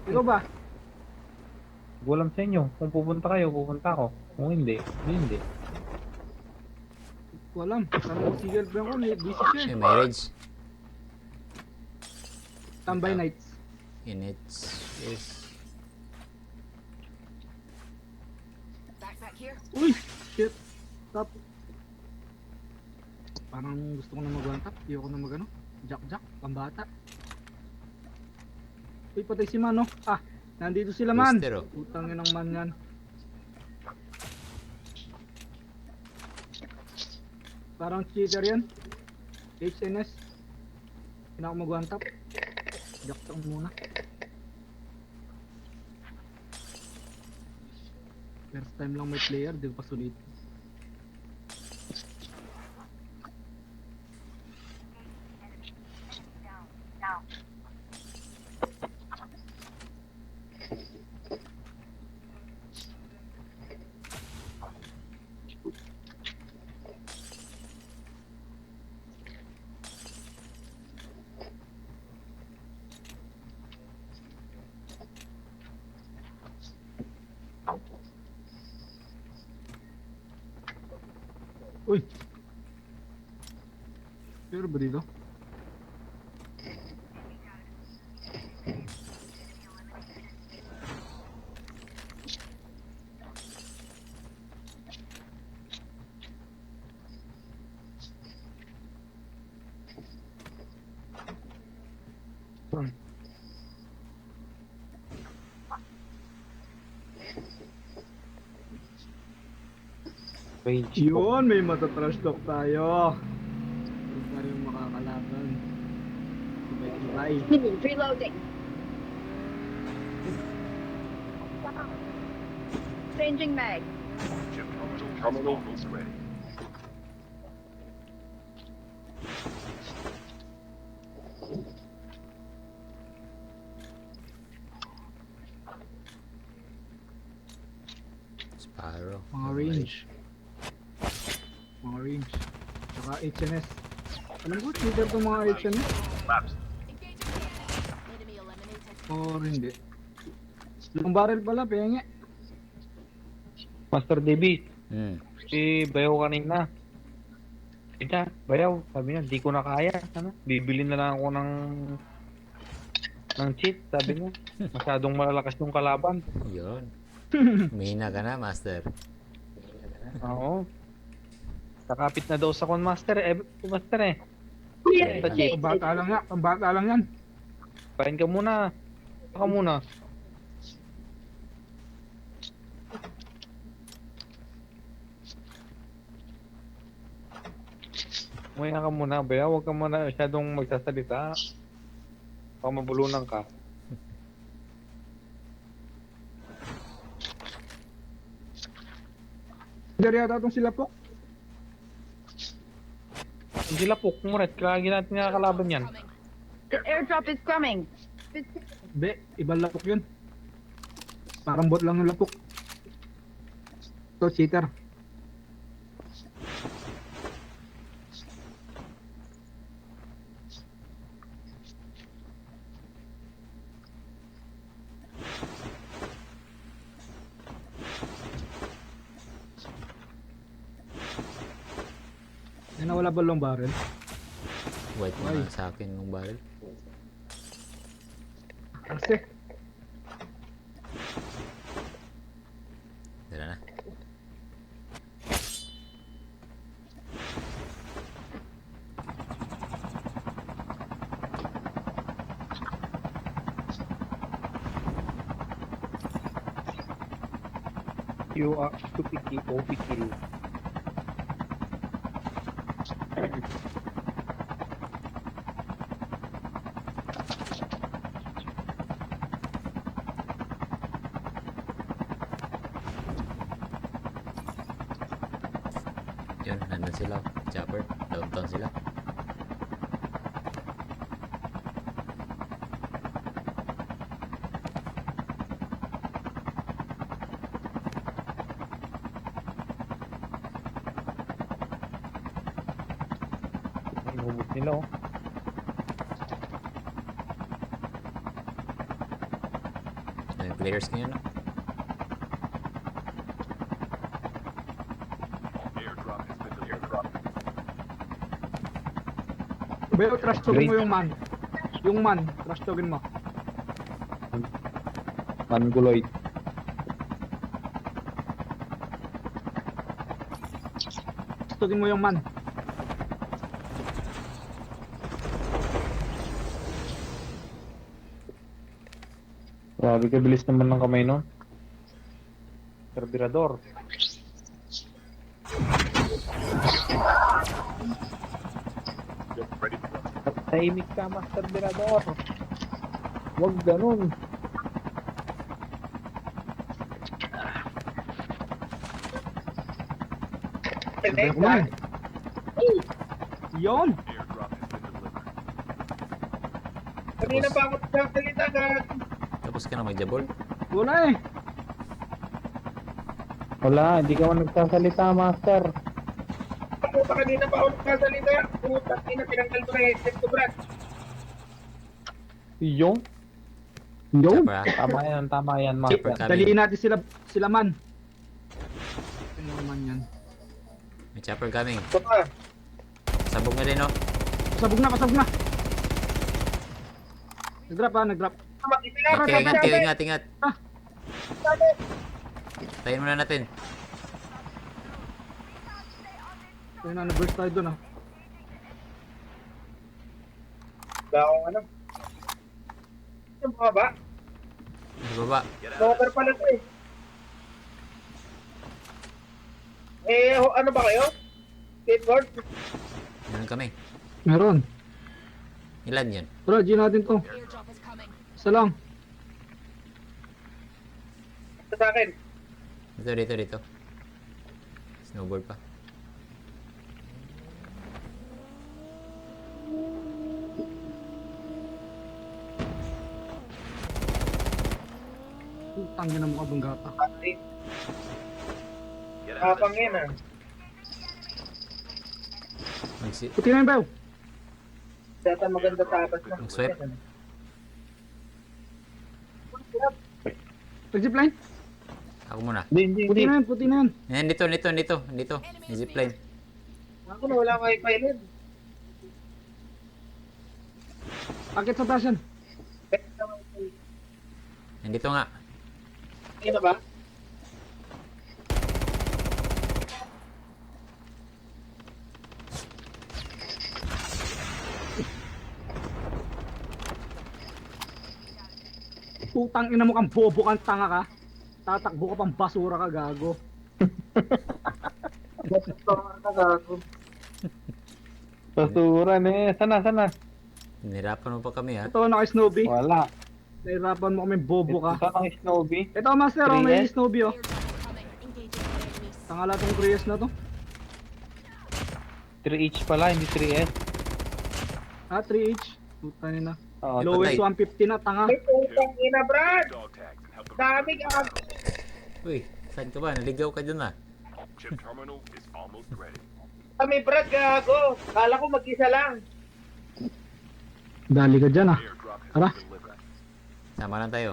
Ikaw ba? Gulam sa inyo. Kung pupunta kayo, pupunta ako. Kung hindi, hindi. Ko alam. Parang si girlfriend ko, may busy siya May eh. marriage. Tambay Ikaw. nights. Units is... Backpack here. Uy! Shit! Stop. Parang gusto ko na mag-one tap. Ayoko na mag-ano. Jack-jack. Pambata. Uy, patay si Man, no? Ah! Nandito sila, Man! Booster, oh. Putang yun ang Man yan. Parang cheater yan. HNS. Hindi na ako mag-one tap. Jack-jack muna. First time lang may player, di ko pa sulit. Uy! Pero ba dito? Rage. Yun! May matatrash talk tayo! Hindi tayo makakalaban. Ibay-ibay. Reloading. Changing mag. Terminal is ready. Sparrow. Mga range. Mga range. Tsaka HNS. Alam ko, cheater itong mga HNS. Lapse. Engaging cannon. Enemy eliminated. Or hindi. Yung barrel pala, penge. Master DB, Hmm. si Bayaw kanina. Kita, Bayaw, sabi niya, di ko na kaya. Ano? Bibili na lang ako ng cheat, sabi niya. Masyadong malalakas yung kalaban. Yun. Mina ka na, Master. Oo. Kakapit na daw sa Master Master eh. Yeah. Sa cheat. Pambata lang yan. Pambata lang yan. Kain ka muna. Baka muna. Umaya ka muna, Bayaw. Huwag ka muna masyadong magsasalita. Baka mabulunan ka. Dari yata itong sila po. Hindi lapok, Muret. Kaya natin nakakalaban yan. Coming. The airdrop is coming. Be, ibang lapok yun. Parang bot lang yung lapok. Ito, cheater. Yan nawala ba long barrel? White mo Ay. na sa akin yung barrel. Kasi, Dala na. You are stupid, OPQ. Yun, nandun sila. Chopper. Downtown sila. Inubos nila oh. Daming players ngayon, no? Airdrop has been delivered. Beo, trash talkin mo yung man. Yung man, trash talkin mo. Manguloy. Trash talkin mo yung man. Grabe ka bilis naman ng kamay no. Karbirador. Get ready for Tahimik ka, Master Birador. Huwag ganun. Beo, kumain. Yon! airdrop has been delivered. Kanina pa ako nagsasalita ka. Tapos ka na magjabol? Wala eh. Wala, hindi ka man nagsasalita, Master. Ako pa kanina pa ako nagsasalita. Putang ina, pinanggal ko na headset ko, Brad. Yung? Yon! Chopper, ah. Tama yan, Chopper Master. coming. Daliin natin sila man. Ano man yan? May chopper coming. Ito pa. Sabog na din, no? Pasabog na, pasabog na! Nag-drop ha, nag-drop. Mag-isila ka, Okay, ingat sabi. kayo, ingat. Ah. Tayin muna natin. Kaya na, nag-burst tayo dun ha. Wala akong ano. Yung mga ba? Sa baba. Locker pala ito eh. Ano ba kayo? Skateboard? Meron kami. Meron. Ilan yan? Bro, G natin to. Airdrop is coming. Isa lang. Sa akin. Dito. Snowboard pa. Tangin na mukha bang gata. Pati. Get out of Kapang yan ah. Puti na yun, Beo. Data maganda sa atas na. Mag-swipe. Nag-zipline? Ako muna. Hindi. Puti na yan, puti na yan. Ayan, dito. May zipline. Ako na wala wifi din. Akit sa taas yan. Ayan, dito nga. Ano ba? Putang ina mo kang bobo kang tanga ka. Tatakbo ka pang basura ka, gago. Basuran eh. Sana. Nirapan mo pa kami, ha? Ito na kay Snowbee. Wala. Nahirapan mo kami, bobo ka. Ito na kay Snowbee. Ito, Master, oh, may 3S? Snowbee, oh. Airdrop is coming. Engaging the enemies. Tangala tong 3S na to. 3H pala, hindi 3S. Ah, 3H. Puta nila. Oo, Lowest 150 na, tanga. May putang ina, Brad. dog tags and help them. Dami ka. Uy, saan ka ba? Naligaw ka dun, ah. Chip terminal is almost ready. Kami, Brad, gago. Kala ko mag-isa lang. Dali ka dyan, ah. Airdrop has Tara. been delivered. Sama lang tayo.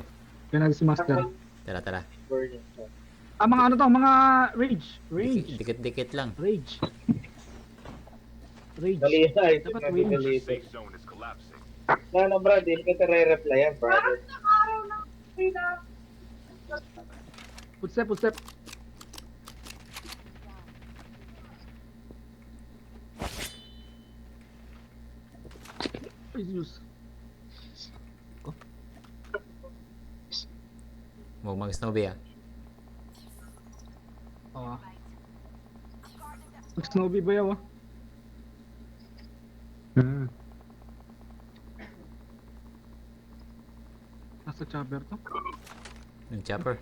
Kaya si Master. Tara. Ah, mga ano to, mga rage. Rage. Dikit-dikit lang. Rage. Rage. Dali na. Ito Dapat na win. dali. Safe zone is collapsing. Ano, Brad, hindi kita re-replyan, brother. Footstep. Ay, Diyos. Huwag mag-snowbie, ah. Oo. Mag-snowbie ba yaw, ah? Nasa chopper to? Yung chopper.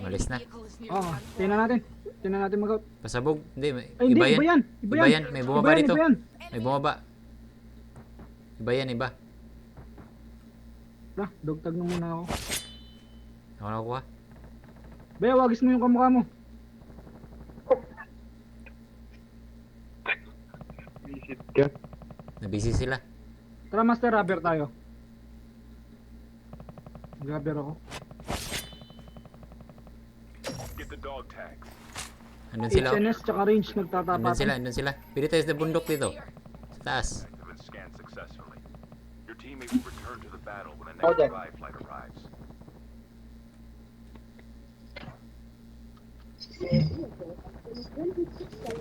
Malis na. Vehicle is near Oo, one tingnan natin. Tingnan natin mag-out. Pasabog. Hindi, Ay, hindi, iba yan. iba yan. Iba yan. May bumaba dito. Iba yan. May bumaba. Iba. Tara, dogtag na muna ako. Ako nakuha. Bea, wagis mo yung kamukha mo. Visit ka. Nabisi sila. Tara, Master, rubber tayo. Rubber ako. dog tags. Andun sila. HNS tsaka range Andun nagtatapatan. sila, andun sila. Pili tayo sa bundok dito. Sa taas. Active and scanned successfully. Your teammate will return to the battle when the Oh, next there. revive flight arrives.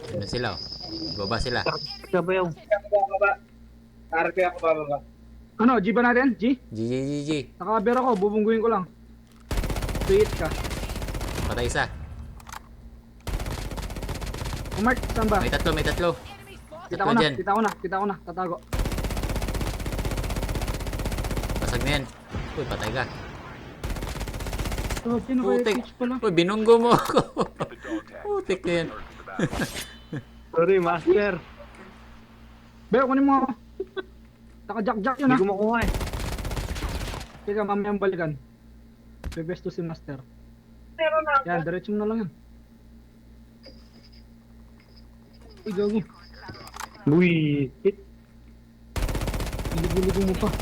Andun sila. Oh. Baba sila. Ka bayaw. Kaya ako bababa. RP ako bababa. Ano, G ba natin? G? GG. Nakaber ako, bubungguin ko lang. Sweet ka. Patay isa. Oh, Mark, saan ba? May tatlo. Kita ko Tatlo na, dyan. kita ko na, tatago. Basag na yan. Uy, patay ka. Oh, sino kaya Putik. pitch pala? Uy, binunggo mo ako. The dog tags Putik na yan. return to the battle. Sorry, master. Beo, kunin mo ako. Naka-jack-jack yun Hindi ha. ko makuha eh. Teka, mamayang balikan. Bebesto si Master. Meron na ako. Yan, diretso mo na lang yan. Uy, gago. Uy, hit. Ligo-ligo mo pa. And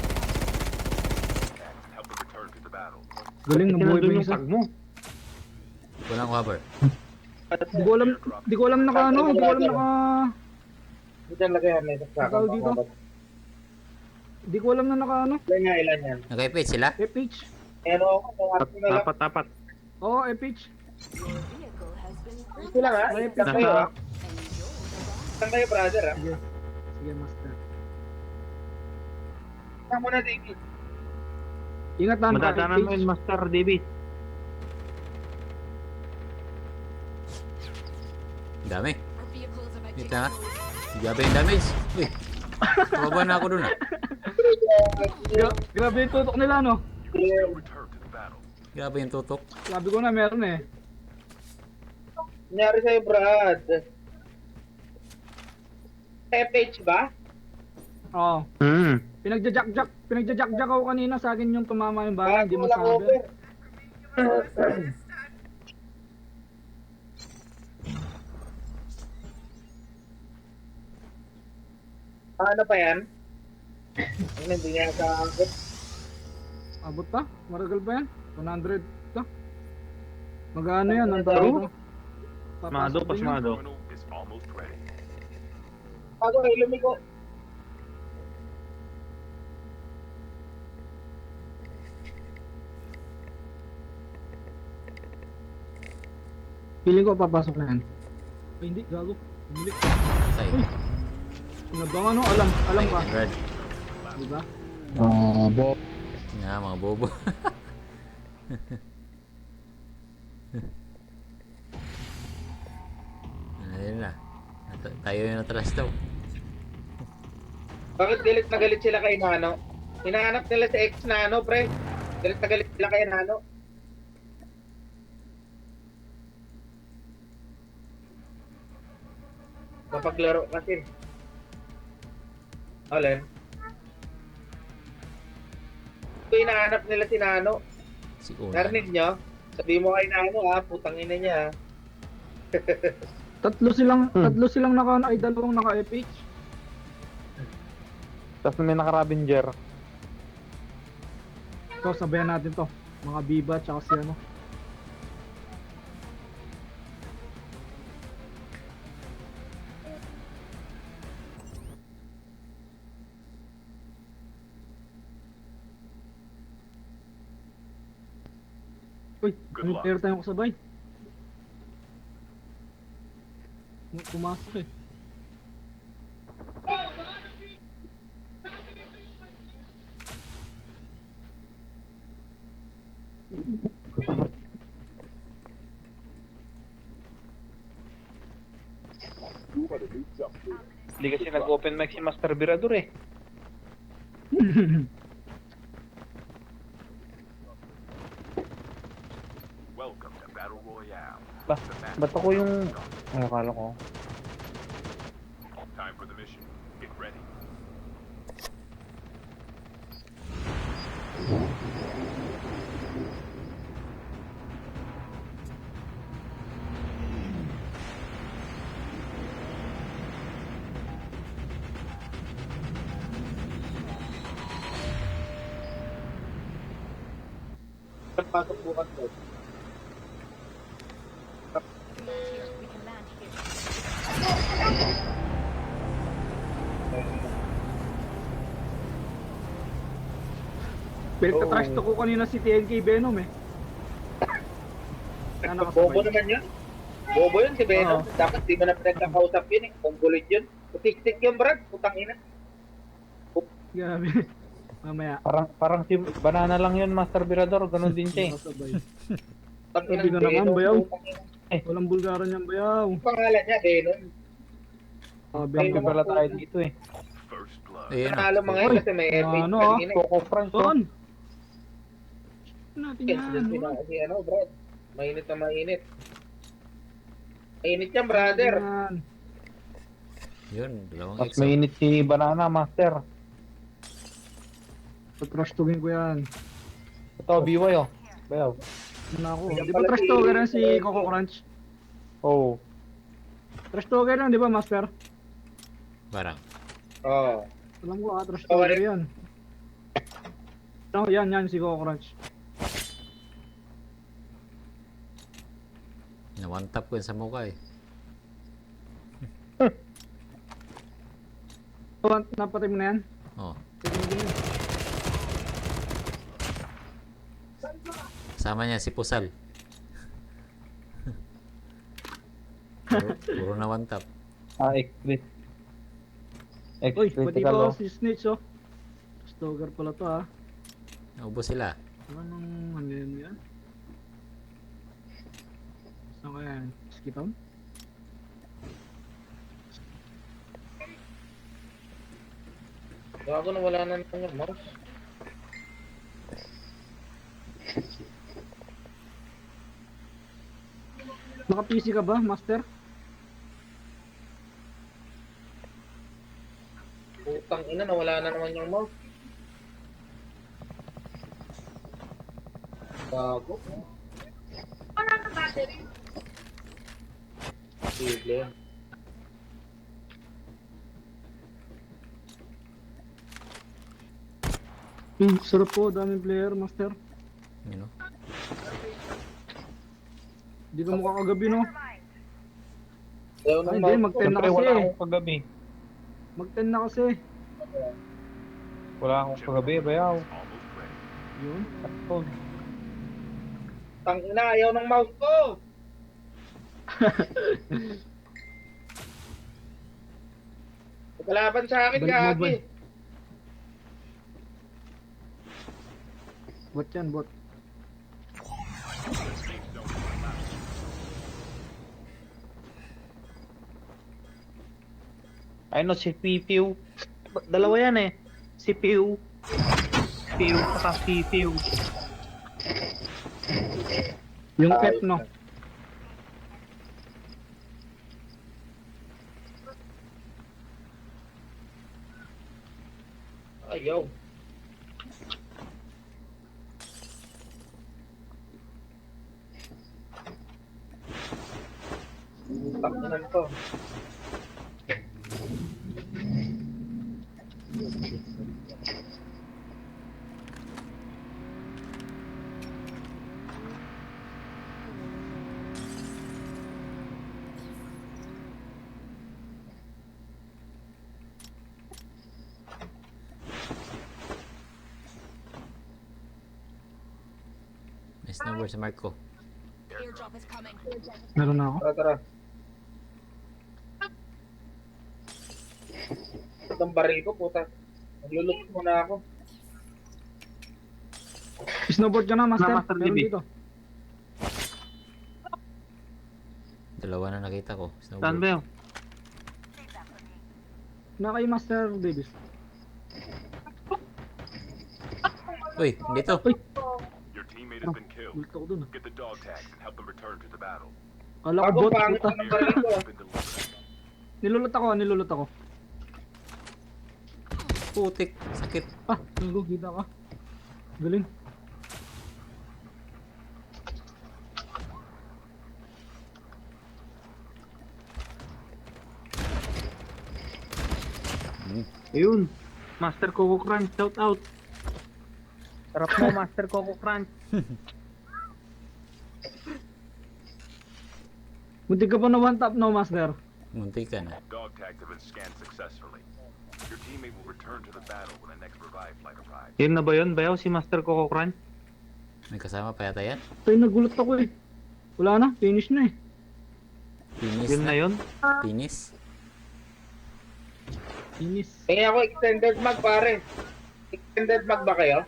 help them return to the battle. Galing, nabuhay pa Kinandun yung yung isa. tag mo. Walang cover. Di ko alam naka ano, di ko alam naka... Dito lagay yan. Tawag dito? Di ko alam na naka ano. Ilan yan. Nag-ipit sila? FH. Pero ako, ako na lang. Tapat. Oo, FH. Vehicle has been Ito lang ha. Ay, Saan kayo ha? and you're Saan kayo brother ha? Sige. Sige, Master. Saan mo na David? Ingat na, Madadaanan mo yun, Master David. Ang dami. our vehicles about to Dito na. explode. Grabe yung damage. Uy, tumaba na ako dun ah. Grabe yung tutok nila, no? Return to the battle. Grabe yung tutok. Sabi ko na, meron eh. Nangyari sa'yo Brad. FH ba? Oo. Hmm. Pinagja-jack ako kanina, sa akin yung tumama yung bala, hindi Wala masabi. over. Ano pa yan? Ano, hindi niya kakakit. Abot pa? Maragal pa yan? 100 ka? Mag-ano yan? Ang tawag ko? Pasmado, Papasok din yan. pasmado. Terminal is almost ready. Bago kayo lumiko. Feeling ko papasok na yan. Ay, hindi, gago. Bumili. Patay. Nagdang ano, alam ka. Red. Diba? Nga, mga bobo. Ayun na. Tayo yung natras daw. Bakit galit na galit sila kay Nano? Hinahanap nila si ex Nano, pre. Galit na galit sila kay Nano. Mapaglaro kasi. Alin? Ito hinahanap nila si Nano. Si Una. Narinig nyo? Sabi mo kay Nano ha, putang ina niya ha. Tatlo silang naka, ay dalawang naka FH. Tapos may naka-Ravenger. Ito, sabayan natin to. Mga Biba, tsaka si ano. Uy, Good may luck. player tayong kasabay. Pumasok eh. Hindi kasi nag-open mic si Master Birador eh. Welcome to Battle Royale. Ba, ba't ako yung... Ay, akala ko. Time for the mission. Get ready. Pasok bukas ko. Pinagtatrash to ko kanina si TNK Venom eh. Na Bobo nakasabay. naman yun. Bobo yun si Venom. Oo. Dapat di mo na pinagkakausap yun eh. Kunggulit yun. Putik-tik yun, Brad. Putang ina. Grabe. Mamaya. Parang si Banana lang yun, Master Birador. Ganun din siya eh. Nakasabay. Putang ina. Sabi ko naman, bayaw. Putang ina. Walang bulgaran yan bayaw. Ang pangalan niya, Venom. Kampi Venom. pala tayo dito eh. First blood. Ayun na. Nanalo mga yun kasi may epic ano, kanina. Coco Crunch oh. Son! Natin Yes, yan. yes, Wala. si ano, Brad. Mainit na mainit. Mainit yan, brother. Yan. Yun, dalawang Mas X. mainit si Banana, Master. Patrash tugin ko yan. Ito, BY oh. Bayaw. Ano ako? Yan Di ba pala trash si- talker yan si Coco Crunch? Oh. Trash talker yan, di ba, Master? Parang. Oo. Alam ko trash talker Okay. yan. No, yan si Coco Crunch. Na one tap ko yun sa mukha eh. Napatay mo na yan? Oh. Sige, sige. Kasama niya si Pusal. Puro na one tap. X-Crit. Uy, pati X-Critical ko oh. si Snitch oh. Trash talker pala to ha. Naubos sila. Anong ano yan? Saan kaya yan? Skitown? Gago na wala na naman yung mouse. Naka-PC ka ba, Master? Putang ina, nawala na naman yung mouse. Gago. Sige. Sarap po, daming player, Master. You know? Hindi ka mukha kagabi, no? Ayaw Ay, ng hindi, mouse. mag-10 na Siyempre, wala kasi. akong kagabi. Mag-10 na kasi. Wala akong kagabi, bayaw. Almost ready. Yun. Sakto. Tang ina, ayaw ng mouse ko. Kalaban sa akin, Balik mo, gagi. boy. Bot yan, bot. Ay no, si Pipiw. Dalawa yan eh. Si Piw. Piw, saka si Piw. Yung pet, no? Ayaw. Takinan to. Nice number sa Marco. Airdrop is coming. Meron na ako. Tara, tara. Itong baril ko, puta. Naglulok muna ako. Snowboard ka na, Master. Na, Master Meron Bibi. dito. Dalawa na nakita ko. Saan Snowboard. ba yun? Na kay Master Davis. Uy, dito. Your teammate has been killed. Ulit ako dun ah. Get the dog tags and help them return to the battle. Kala ko Ako, bot, pangit puta. na ng baril ko. Has been delivered. Nilulot ako. Putik. Sakit. Ah, nagugita ka. Galing. Ayun. Master Coco Crunch, shout out. Sarap mo, Master Coco Crunch. Munti ka pa na one tap, no, Master? Muntik ka na. Dog tags have been scanned successfully. Your teammate will return to the battle when the next revive flight arrives. Yun na ba yun? Bayaw si Master Coco Crunch? May kasama pa yata yan? Tayo nagulat ako eh. Wala na, finish na eh. Pinis Yun na yun? Pinis? Finish. Tingin ako extended mag, pare. Extended mag ba kayo?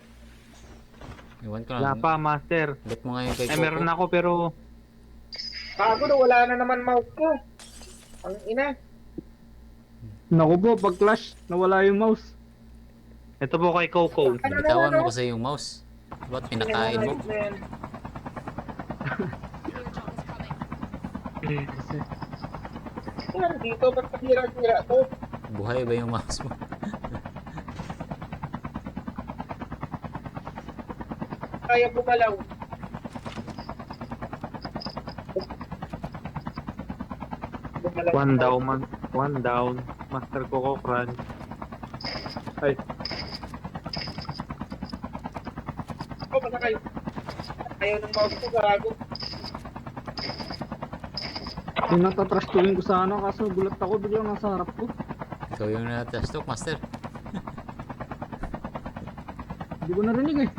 Iwan ko Wala lang. pa, Master. Bet mo ngayon kay Ay, Coco. meron ako pero... Ako na, wala na naman mouse ko. Ang ina. Naku po, pag clash, nawala yung mouse. Ito po kay Coco. Binitawan mo kasi yung mouse. Ba't pinakain mo? Airdrop is coming. Yan, dito, ba't pahira-hira to? Buhay ba yung mouse mo? Kaya bumalaw. Bumalaw. One down, man. One down. Master Coco Crunch. Ay, Ako, masakay. Ayaw ng mouse ko, gago. Yung natatrastuhin ko sana kaso gulat ako biglang nasa harap ko. Ikaw yung natastok, Master. Hindi ko narinig eh.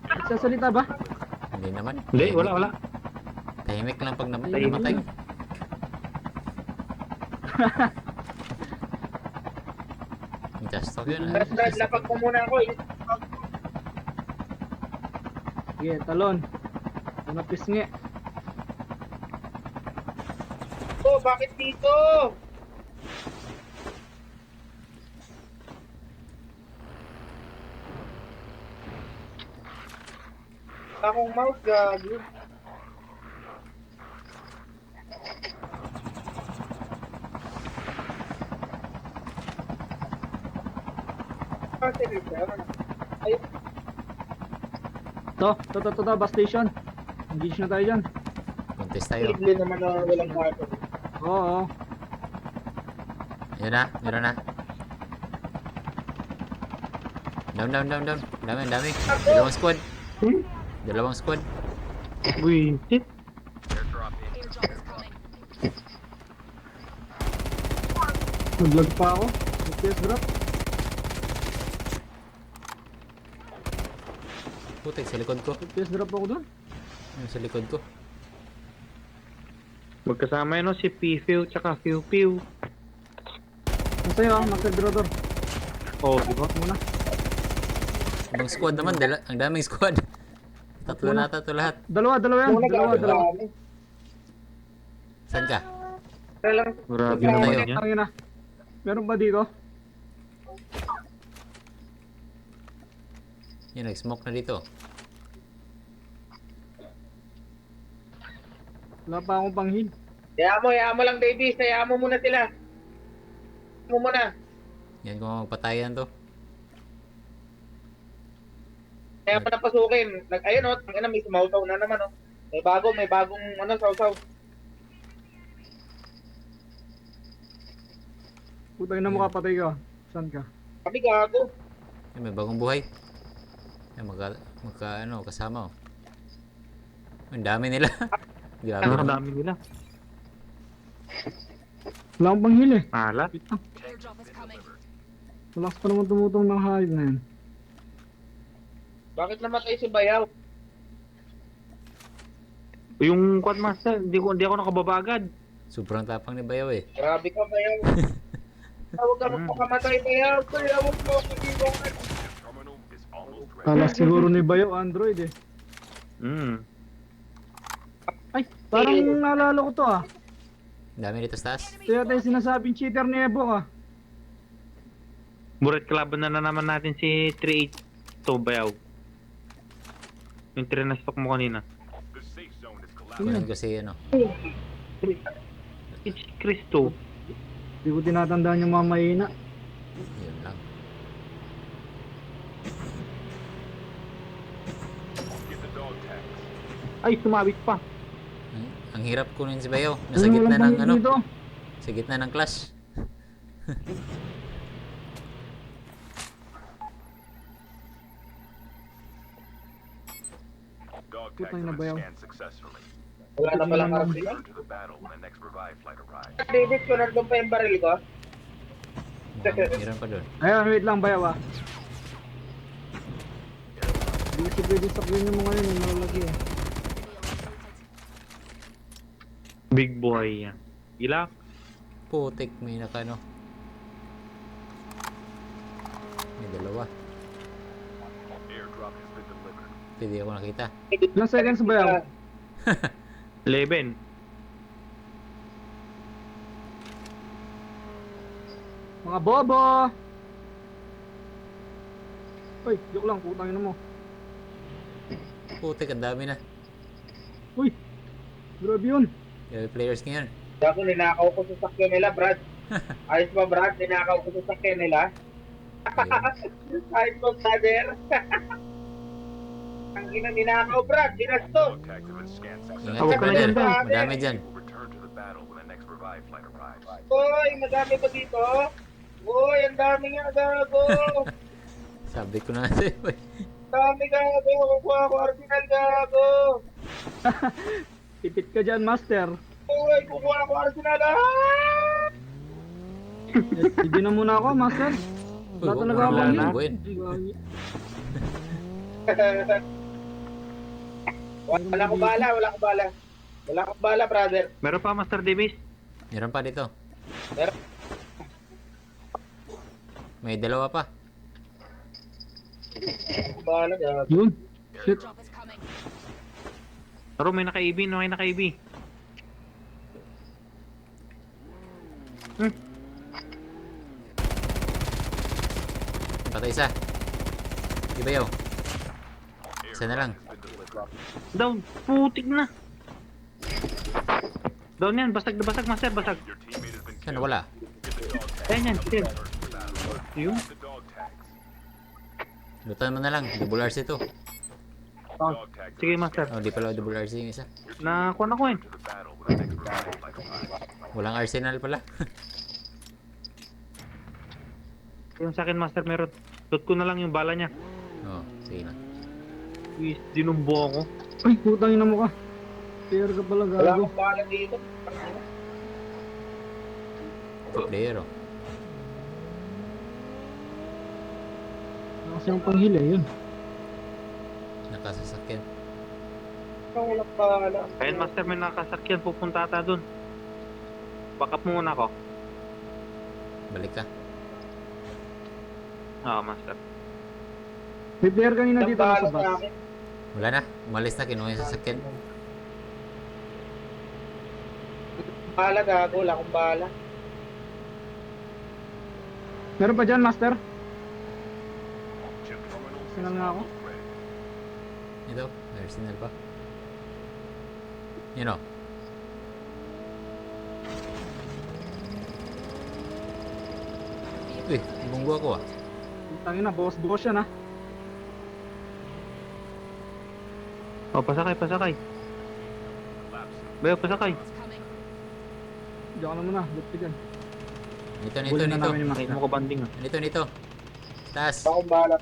Nagsasalita ba? Hindi naman. hindi, Tahimik. wala. Tahimik lang pag Tahimik namatay. lang. May tastok yun. Brad, lapag mo muna ako. Sige, talon. Ano pisngi? Oh, bakit dito? Akong mouse, gago. Ay, To, bus station. Engage na tayo dyan. Contest tayo. libre naman na walang mouse. Oo. Yun na, meron na. Down. Dami. Dalawang squad. Dalawang squad. Uy, shit. Airdrop in. Airdrop is coming. Naglag pa ako. FPS drop. Putik, sa likod ko. FPS drop ako doon. Yung sa likod ko. Magkasama yun, no? Si Pifiu tsaka Piu Piu. Masaya ah, Master Drodor. Oh, di ba? Muna. Ibang squad naman, ang daming squad. Tatlo na to lahat. Dalawa yan. Muna Dalawa. gago. Saan ka? Kaya lang, Grabe Dito naman tayo. yan. Ang ina. Meron ba dito? Yun, nag-smoke na dito. Wala pa akong panghid. hayaan mo lang, Davies. Hayaan mo muna sila. Hayaan mo muna. Yan kung magpatayan to. Kaya pa napasukin. Ayun o, may sumausaw na naman o. May bagong sausaw. Putang ina mo kapatay ka. Saan ka? Kami gago. Yan, may bagong buhay. Yan, kasama oh. Ang dami nila. Grabe Ang naman. dami nila. Wala akong panghid eh. Alat. Wait lang. Airdrop is coming. Malakas pa naman tumutong ng hive na yan. Bakit namatay si Bayaw? Yung Quad Master, hindi ako nakababagad. Sobrang tapang ni Bayaw eh. Grabe ka, Bayaw. Huwag ka magpakamatay, Bayaw. Kaya huwag mo ako iwangan. Terminal is almost ready. Kala siguro ni Bayo Android eh. Ay, parang naalala ko to ah. Ang dami dito sa taas. Ito yata yung sinasabing cheater ni Evo ah. Buret kalaban na naman natin si 382 Bayaw. Yung trinastok mo kanina. The safe zone is Kunin collapsing. ko si ano. It's Cristo. Hindi ko tinatandaan yung mga mahina. Yun lang. Get the dog tags. Ay, sumabit pa. Ang hirap kunin si Bayaw. Nasa Ano, gitna walang ng panghid dito. Sa gitna ng clash. Dog tags Putang have ina, been Bayaw. scanned successfully. Wala na palang arms dito. Return to the battle when the next revive flight arrives. Davis ko, nandun pa yung baril ko. Mukhang meron pa doon. Ayun, wait lang, bayaw ah. Hindi kasi pwede sakyan yung mga yun, yung malalaki eh. Big boy yan. Ilak. Putik, may nakano. May dalawa. Airdrop has been delivered. Pwede ako nakita. Ilang seconds bayaw? 11. Mga bobo! Uy, joke lang, putang ina mo. Putik, ang dami na. Uy! Grabe yun. Grabe players ngayon. Ako, ninakaw ko sa sakyan nila, Brad. Ayos ba, Brad? Ninakaw ko sa sakyan nila. Ayun. Ayos ba, brother? Ang ina ninakaw, Brad. Dinasto. Dog tags have been scanned Ingat successfully. ka, brother. Madami dyan. Will return to the battle when the next revive flight arrives. Uy, madami ba dito? Uy, ang dami nga, gago. Sabi ko na nga sa'yo. eh. Dami gago. Kukuha ko arsenal, gago. Tipit ka dyan, master. Uy, kukuha ko arsenal. Ah! Hindi na muna ako, master. Uy, Wala wag talaga mo ako na yun. lulubuin. Wala ko bala, wala ko bala. Wala ko bala, brother. Meron pa, Master Davis. Meron pa dito. Meron. May dalawa pa. Wala ko bala, gago. Yun. Shit. Airdrop is coming. Pero may naka-AB, no? May naka-AB. Patay isa. Iba yaw. Isa na lang. Down. Putik na. Down yan. Basag na basag, Master. Basag. Your teammate has been Saan killed. wala? Get the dog tags. Ayan yan. Yan. Return to the battle. Yun. The dog tags. Lutan mo na lang. Double RC to. Dog tags have Sige, been Master. Oh, di pala double RC yung isa. Nakuha na ko eh. to the battle when the next revive flight arrives. Walang arsenal pala. Yung sa akin, Master, meron. Loot ko na lang yung bala niya. Oh, sige na. Uy, dinumbo ako. Ay, putang ina mo ka. Player ka pala, Wala gago. akong bala dito. Player oh. Kasi ang panghila, yun. Nakasasakyan. Wala akong bala. Ayan, Master, may nakasakyan. Pupunta ata dun. Backup muna ako. Balik ka. Ah, Master. May player kanina Isang dito bala nasa sa bus. akin. Wala na. Umalis na. Kinuha yung sasakyan. Bala, gago. Wala akong bala. Meron pa dyan, master? Chip terminal is Sinal nga ako. almost ready. Ito. May arsenal pa. Yun oh. Uy, bunggo ako ah. Putang ina, boss yan ah. Oh, pasakay, pasakay. Bayo, pasakay. It's coming. Diyan ka na muna, look ka dyan. Nito, nito, Bulin na nito. namin yung Ay, master. mo ko banding ah. Nito, nito. Taas. Wala akong bala.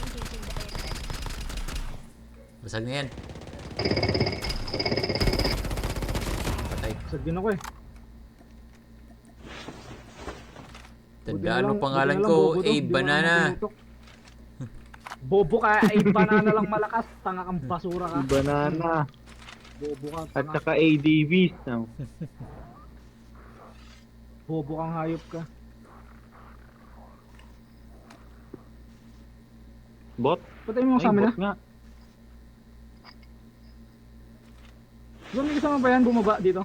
Engaging the air. Basag na yan. Patay. Sagin ako eh. Tandaan mo Buti pangalan na lang, ko, bobo to. A Di mo Banana. naman tinutok. Bobo ka, A Banana lang malakas. Tanga kang basura ka. Banana. Bobo ka, At tanga. saka A. Davis. No? Bobo kang hayop ka. Bot? Patay mo Ay, sa amin bot ah. nga. Doon may kasama ba yan bumaba dito?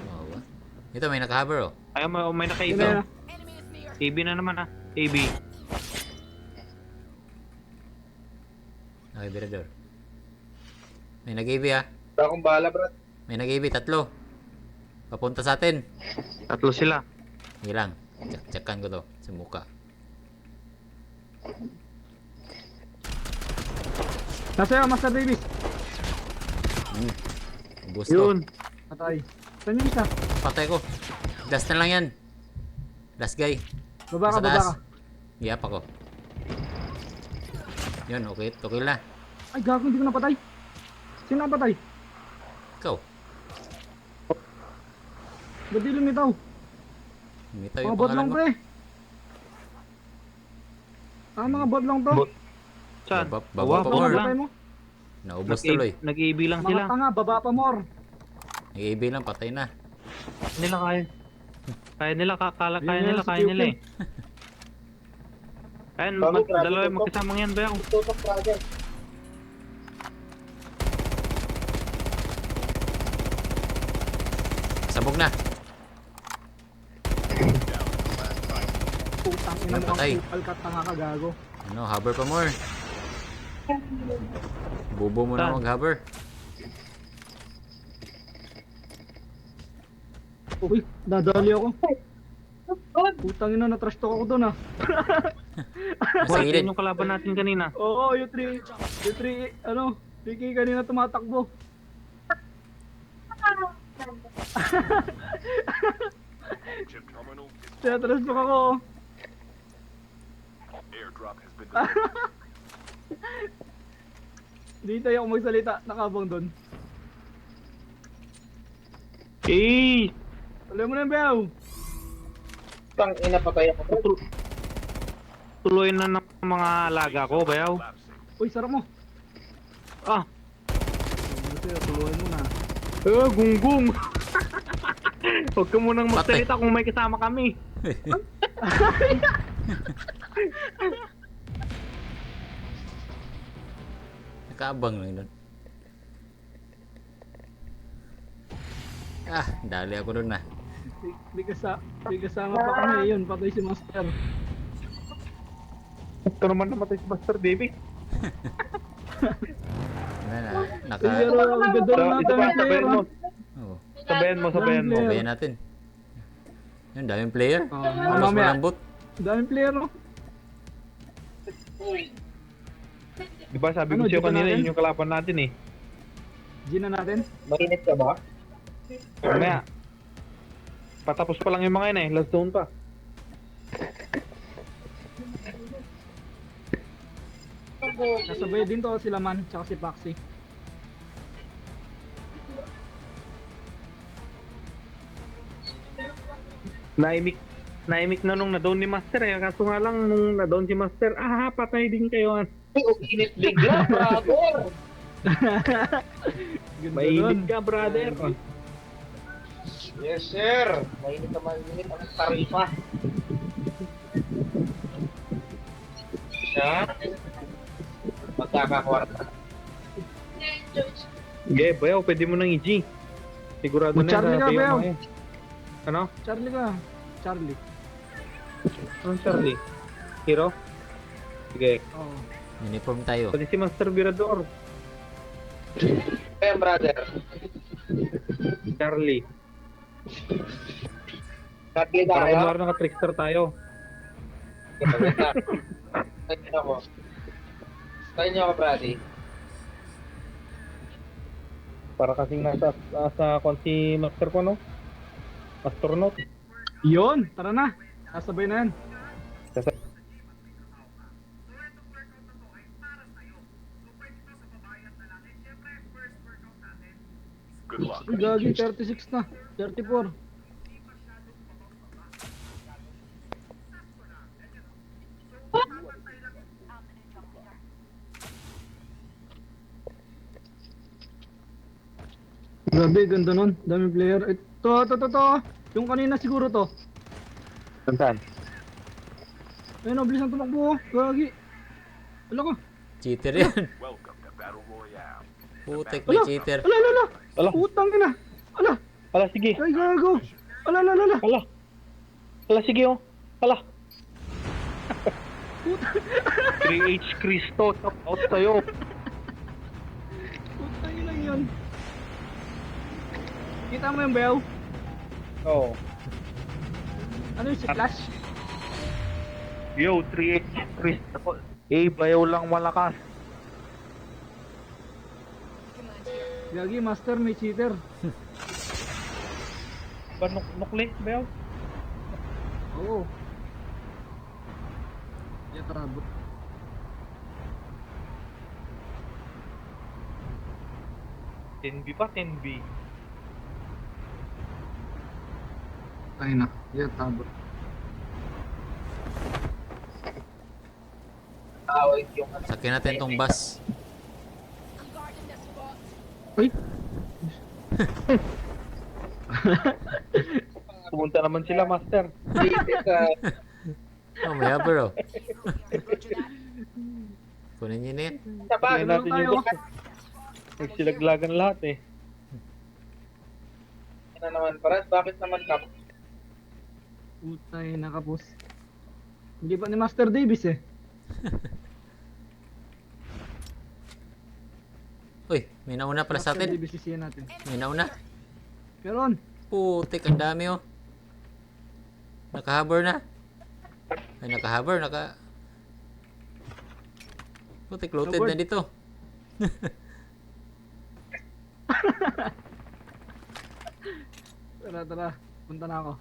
Oh, what? Ito, may nakahover oh. Ay, may naka-AB. Yun na yun ah. Enemy is near. AB na naman ah. AB. Nakibirador. May nag-AB ah. Wala akong bala, bro. May nag-AB, tatlo. Papunta sa atin. Tatlo sila. Sige lang. Tsakan ko to sa muka. Nasa iyo, Master Davis. Gusto. Yun. Patay. Saan yung isa? Patay ko. Last na lang yan. Last guy. Baba ka, Nasa baba taas. ka. Iyap ako. Yun, okay. Okay na. Ay, gago, hindi ko napatay. Sino napatay? Ikaw. Ba't di lumitaw? Umitaw Mga yung bot pangalan lang mo. to eh. Mga bot lang to. Bot. Saan? Baba pa Bot more. lang. Patay mo. Naubos tuloy. Nag-AB lang Mga sila. tanga, baba pa more. Nag-AB lang, patay na. Nila kaya. Kaya nila, kaya Yun nila, yan, si kaya nila QP. eh. Ayun, Bago, grabe dalawa yung to. magkasamang yan, Bayaw. Tutok, brother. Sabog na. Putang ina mo Napatay. ang kupal ka, tanga ka, gago. Ano, hover pa more. Bobo mo na Saan? mag-hover. Uy, dadali ako. Putang ina, na-trash talk ako doon ah. Sa Wala gilid. yung kalaban natin kanina. Oo, yung 3, ano, 3K kanina tumatakbo. Chip terminal is Tinatrash talk ako. airdrop has been delivered. Di tayo ako magsalita, nakabang doon. Eh! Alam mo na, Bew. Tang ina, patay ako. Tuloy na ng mga alaga ko, Bayaw. Collapsing. Uy, sarap mo. Ah! Sir, tuluan mo na. Gunggong! Huwag ka munang magsalita kung may kasama kami. Nakaabang lang doon. Ah, dali ako doon na. Di kasama pa kami, yun, patay si Master. Ito naman namatay si Master David. Naka... Pero ang ganda na natin ang player. Sabayan mo. Oh, Sabayan mo. sabayan natin. Yun, daming player. Halos mamaya. malambot. Daming player, no? Di ba sabi Ano, ko sa'yo dito kanina, natin? yun yung kalaban natin eh. G na natin. Mainit ka ba? Mamaya. Patapos pa lang yung mga yun eh. Last zone pa. Kasabay din to sila Man, tsaka si Paxi. Naimik na nung na-down ni Master eh. Kaso nga lang nung na-down si Master, patay din kayo. Ay, init bigla, brother. Ganda Mainit nun. ka, brother. Yes, sir. Mainit na mainit ang tarifa. Siya. Magkakakwarta. Okay, Bayaw, pwede mo nang i-G. Sigurado na Charlie ka, tayo Bayaw. mga yun. Ano? Charlie ka. Charlie. Anong Charlie? Hero? Sige. Oo. Uniform tayo. Pwede si Master Virador. Kaya, brother. Charlie. Charlie Para tayo. kunwari naka-trickster tayo. Tayo niyo ako. Tayo niyo ako, brady. Para kasing nasa si Master ko, no? Astronaut. Yun, tara na. Kasabay na yan. Good luck. Uy, gagi, 36 na. 34. Grabe, ganda nun. Daming player. Ito. Yung kanina siguro to. Saan? Ayun, bilis ang tumakbo. Gagi. Wala ka. Cheater yan. Welcome to Battle Royale. Putek, may cheater. Ala. Ala. Utang ina. Ala. Ala, sige. Ay, gago. Ala. Ala. Ala, sige, oh. Ala. 3H Cristo, top out sa'yo. Utang ina yun. Kita mo yung Beo? Oo. Ano yung si Flash? Yo, 3H Cristo. Bayaw lang malakas. Gagi, Master, may cheater. Ba, nukli, Bayaw? Oo. Yan, tara. 10B pa, 10B. Ay na. Yan, tabot. Away yung ano. Sakyan natin tong bus. I'm guarding this spot. Uy! Pumunta naman sila, Master. Sa Oh, may hover oh. Roger that. Kunin niyo na yan. sa bag. Tingnan natin yung bus. Nagsilaglagan lahat eh. Ano naman, paras, bakit naman kap? Putay na kapos. Hindi pa ni Master Davis eh. Uy, may nauna pala sa Master atin. Davis sisiyan natin. May nauna. Meron. Putik, ang dami oh. Nakahabor na. Ay, nakahabor, Putik, loaded Hover. na dito. Tara, tara. Punta na ako.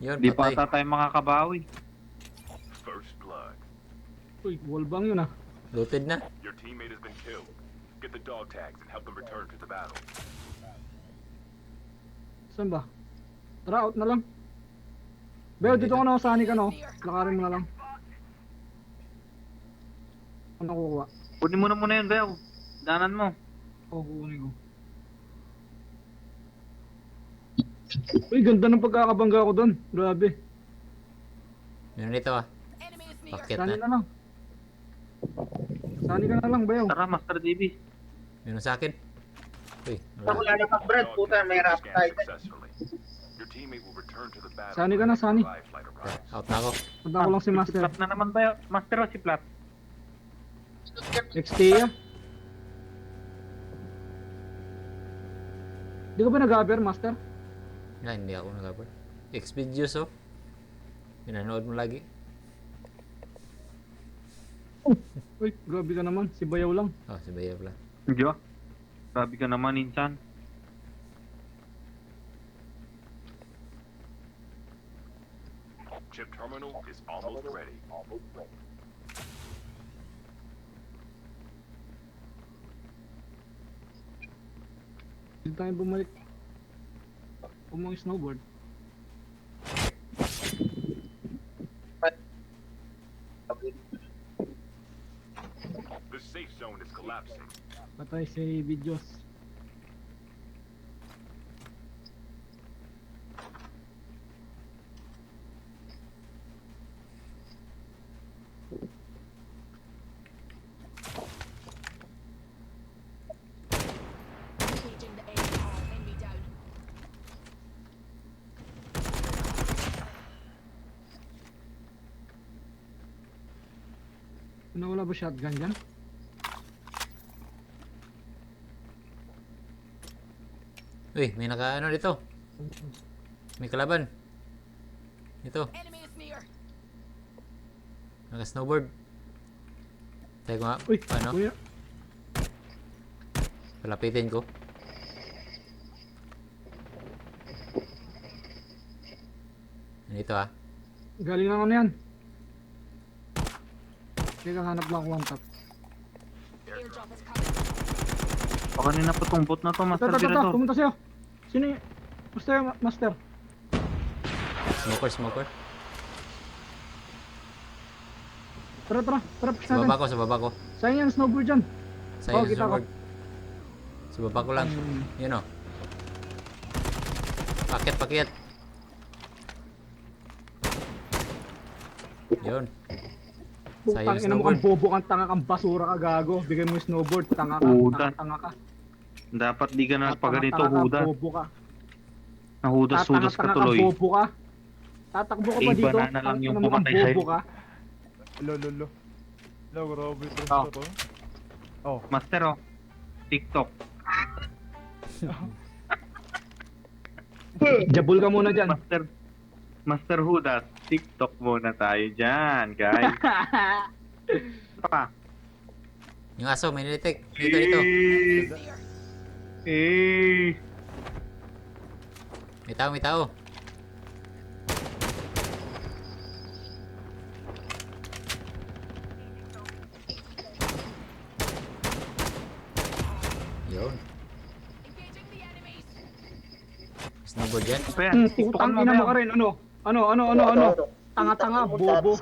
Yun, Di pa patay. ata tayo makakabawi. First blood. Uy, wallbang yun ah. Loaded na. Your teammate has been killed. Get the dog tags and help them return to the battle. Saan ba? Tara, out na lang. Beo, dito ko na sani ka no. Lakarin mo na lang. Ano kukuha? Kunin mo na muna yun, Bel. Danan mo. Oo, kukunin ko. Uy, ganda ng pagkakabangga ko doon. Grabe. Meron dito ah. Enemy is near. Paket Sani na. na lang. Sani ka na lang, Beo. Tara, Master Davis. Meron sa akin. Uy, Sa wala. wala na pang Brad, puta, may rap Scan tayo. successfully. Your teammate will return to the battle. Sani ka when na, the next Sani. revive flight arrives. Out na ako. Punta ko lang si Si Master. Plat na naman ba? Master o si Plat? XT ah. Di ko ba nag-cover, Master? Na, hindi ako nag-cover. Xvideos oh. Pinanood mo lagi. Uy, grabe ka naman. Si Bayaw lang. Oh, si Baya pala. Hindi ah. Grabe ka naman, Insan. Chip terminal is almost ready. Hindi tayo bumalik. Umang snowboard. The safe zone is collapsing. Patay si Videos. Engaging the AR. Enemy down. Ano, wala ba shotgun dyan? Uy, may naka-ano dito. May kalaban. Ito, Enemy is near. naka-snowboard. Tayo ko nga, Uy, paano? kuya. Palapitin ko. Dito ah. Galing lang ano yan. Teka, hanap lang ako one tap. Airdrop is coming. O kanina pa tong bot na to, Ito, Master ito, ito, Virador. pumunta sa'yo. Sino yung... Master, Master. Smoker. Tara, tara, tara, push Sa natin. baba ko, sa baba ko. Sayang yan, snowboard dyan. Sa Oh, yung kita ko. snowboard. Sa baba ko lang. Yun oh. Paket. Yun. Putang Sayang ina mo kang snowboard. bobo kang tanga kang basura ka gago. Bigay mo yung snowboard, tanga ka, Puta. tanga ka. Dapat di ka na pag ganito Tanga-tanga ka, huda. bobo ka. Nahudas-hudas ka Tatanga-tanga tuloy. bobo ka. Tatakbo ka pa Eh, dito. banana lang yung Tangina mo kang pumatay sa'yo. bobo ka. Lolo. Grabe ito Oh. to. Master oh. TikTok. Jabul ka muna dyan. Master Hudas. TikTok muna tayo dyan, guys. Pa. Yung aso, may nilitik. Dito. Near. Eh. May tao. Yun. keyboard yan. Pa yan. Putang ina mo ka rin. Ano? Tanga-tanga, bobo.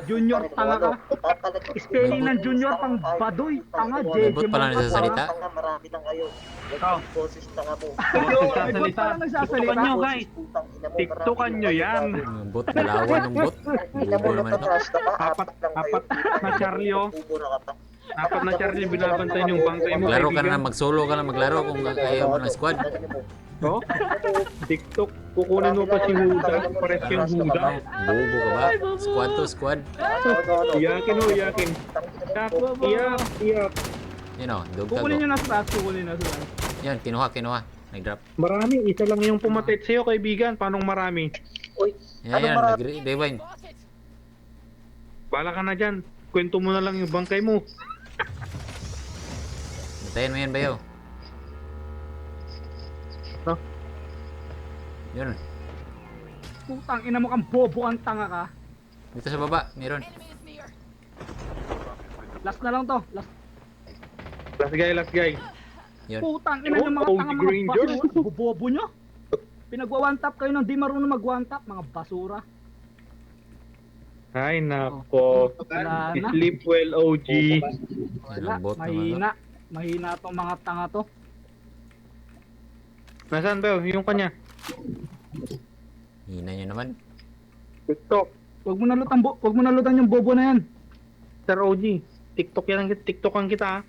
Junior, tanga ka. Spelling ng junior, pang badoy. Tanga, May JJ bot pala nagsasalita. Ikaw. May bot pala nagsasalita. Tiktokan nyo guys. Tiktokan nyo yan. Bot, dalawa ng bot. Bobo naman ito. Apat na Charlie oh. Apat na Charlie binabantay yung bangkay mo. Maglaro ka na, kaibigan. mag-solo ka na maglaro kung ayaw mo ng squad. Oh? TikTok, kukunin mo pa si Huda. Pares yung Huda. Bobo ka ba? Squad to squad. Iyakin oh, iyakin. Iyak. Yun o, dog tag Kukulin o. nyo na sa taas, kukulin na sa taas. Yan, kinuha. Nag-drop. Marami, isa lang yung pumatay sa'yo kaibigan. Paano marami? Yan, nag-rewind. Bought it. Bala ka na dyan. Kwento mo na lang yung bangkay mo. Batayin mo yan, bayaw. No? Yun. Putang ina mo kang bobo, ang tanga ka. Dito sa baba, meron. Enemy is near. Last na lang to. Last. Last guy. Yun. Putang ina nyo mga Oh, tanga, Green mga George. basura. Bobo nyo. Pinagwa-one tap kayo nang di marunong mag-one tap, mga basura. Ay nako. Wala na. Sleep well OG. Yan ang bot naman. Mahina. Mahina tong mga tanga to. Nasaan ba yung kanya? Hina nyo naman. TikTok. Huwag mo na lutan yung bobo na yan. Sir OG. TikTokan kita ah.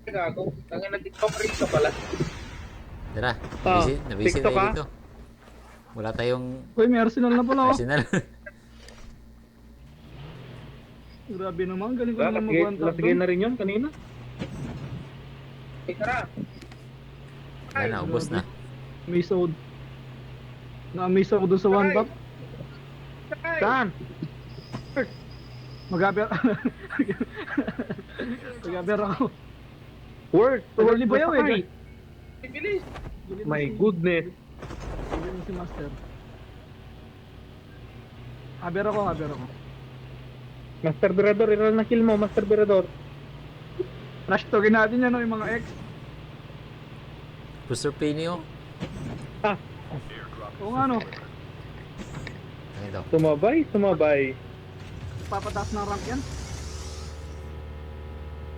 Gago. Tangin na TikTok rin ka pala. Tara, Oh, nabisit TikTok, tayo ah. dito. Wala tayong Uy, may Arsenal na pala. Oh. arsenal. Grabe naman, galing ko naman mag-one tap Last game na rin yun kanina. Tara. Yan na, ubos na. May sold. Na-amaze ako dun sa one tap. Saan? Mag-aber. Mag-aber ako. Word. Tuwali ba yaw eh? Bilis. My goodness. Tuwali mo si Master. Aber ako. Master Berador, iral na kill mo, Master Berador. Trash talkin natin yan, no, yung mga ex. Booster Pinio. Oo nga, no. Ano ito? Sumabay. Papataas ng rank yan.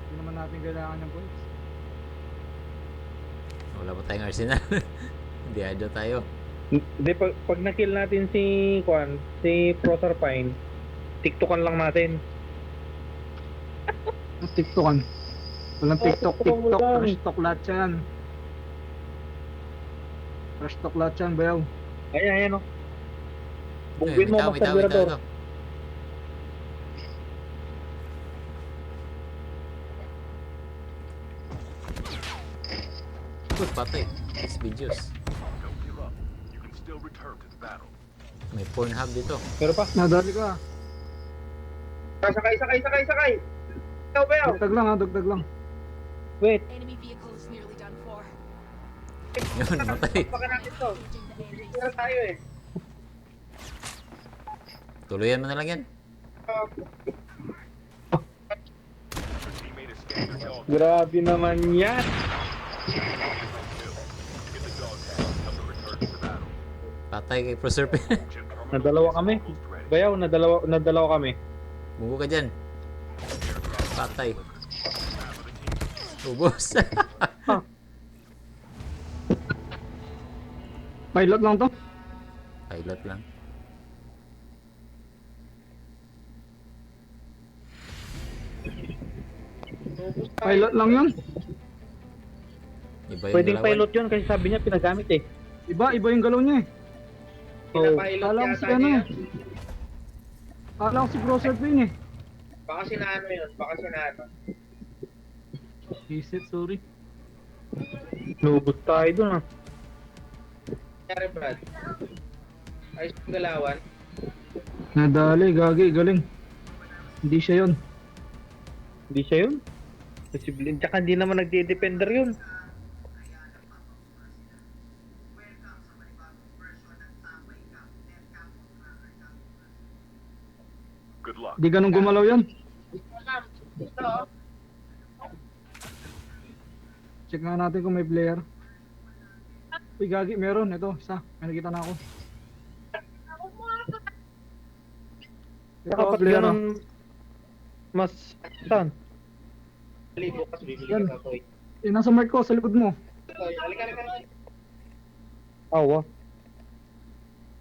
Hindi naman natin kailangan ng points. Wala pa tayong arsenal. Hindi adyo tayo. Hindi, pag na-kill natin si Proserpine, TikTokan lang natin. Ang TikTokan. Walang TikTok. Trash talk lahat yan. Trash talk lahat yan, bayaw. Ayan o. Eh, Bungguin mo, bitaw, Master bitaw, Berador. bitaw. Uy, patay. It's videos. Don't give up. You can still return to the battle. May Pornhub dito. Pero pa, Nadali ka. Sakay. Ikaw ba yaw? Dagdag lang. wait. Enemy vehicle is nearly done for. Yun, matay. Baka natin to. Engaging the enemy. Tira tayo eh. Tuluyan mo na lang yan. Your teammate escaped your dog. Grabe naman yan. Get the dog tag. Help them return to the battle. Patay kay Proserpine. Chip terminal Nadalawa is kami. almost ready. Bayaw, nadalawa kami. Bungo ka dyan. Patay. Ubos. Pilot lang to. Pilot lang. Pilot lang yun. Iba yung Pwedeng galawan. pilot yun kasi sabi niya pinagamit eh. Iba yung galaw niya eh. Pinapilot Kala ko yata si ano niya. eh. Kala ko si Proserpine eh. Baka sinano yun. Visit, sorry. Lubot tayo dun ah. Nangyari Brad. Ayos yung galawan. Nadali, gagi, galing. Hindi siya yun. Hindi siya yun. Posible. Tsaka hindi naman nagde-defender yun. Good luck. Di ganun gumalaw yun. Check nga natin kung may player. Uy, gagi, meron. Ito, isa. May nakita na ako. Ito, Kapag player. ganun, mas, saan? Dali, bukas bibili Yan. ka sa toy. Eh, nasa mark ko, sa likod mo. Toy, halika, halika, halika. Awa.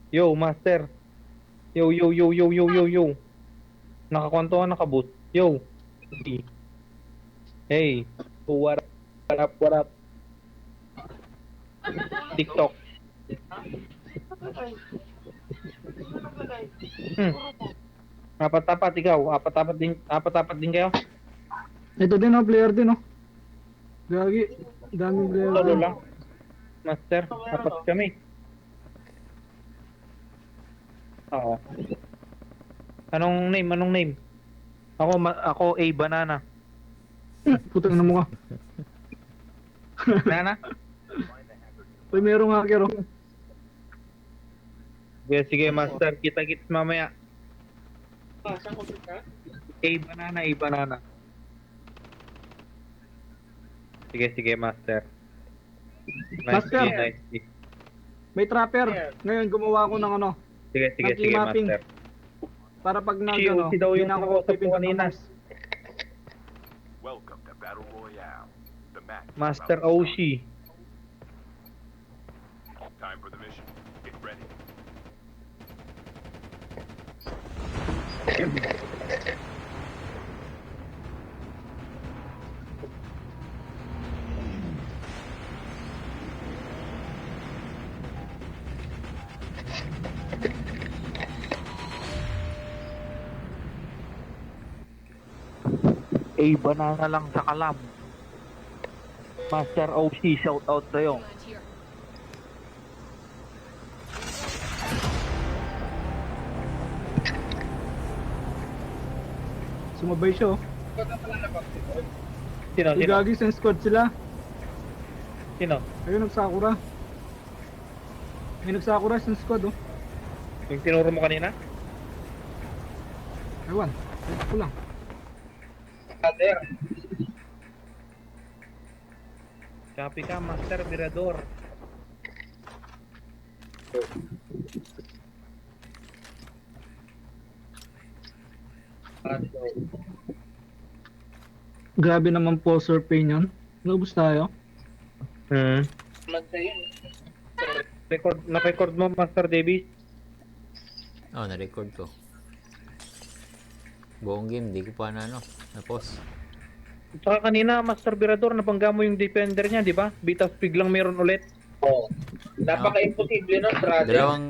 Yo, master. Yo, yo, yo, yo, yo, yo, yo. Nakakwanto ka, nakabot. Yo. Hey. What up, what up? TikTok. Apat-apat ikaw. Apat-apat din kayo. Ito din, oh, player din, oh. Gagi. Daming player Solo din. lang. Master, apat kami. Oo. Anong name? Anong name? Ako A Banana. Putang na mukha. Banana? Uy, merong hacker, oh. Sige, Master. Kita-kits mamaya. Ah, saan ko ka? A Banana, A Banana. Sige, Master. Master. Nice. May trapper. Ngayon, gumawa ko ng ano. Sige, Mapping. Master. Para pag nag, Si ano, Uzi daw yung hindi na ako nakausap ko pipindot ng kanina. mouse. Welcome to Battle Royale. The match. is Master about to Oshi. start. Time for the mission. Get ready. A Banana lang sa kalam. Master Oshi, shout out sa'yo. Land here. Sumabay siya, oh. Sino? Uy, gagi, sa squad sila. Sino? Ayun, nagsakura. May nagsakura sa squad, oh. Yung tinuro mo kanina? Ewan. Ito ko lang. Brother. Copy ka, Master Mirador. Grabe naman po, Sir Pain yun. Naubos tayo. Man sa'yo. Na-record mo, Master Davis? Oh, na-record ko. Buong game, di ko pa na-pause. Saka kanina, Master Mirador, nabangga mo yung defender niya, di ba? Bitas biglang meron ulit. Oo. Napaka-imposible nun, brother. Dalawang,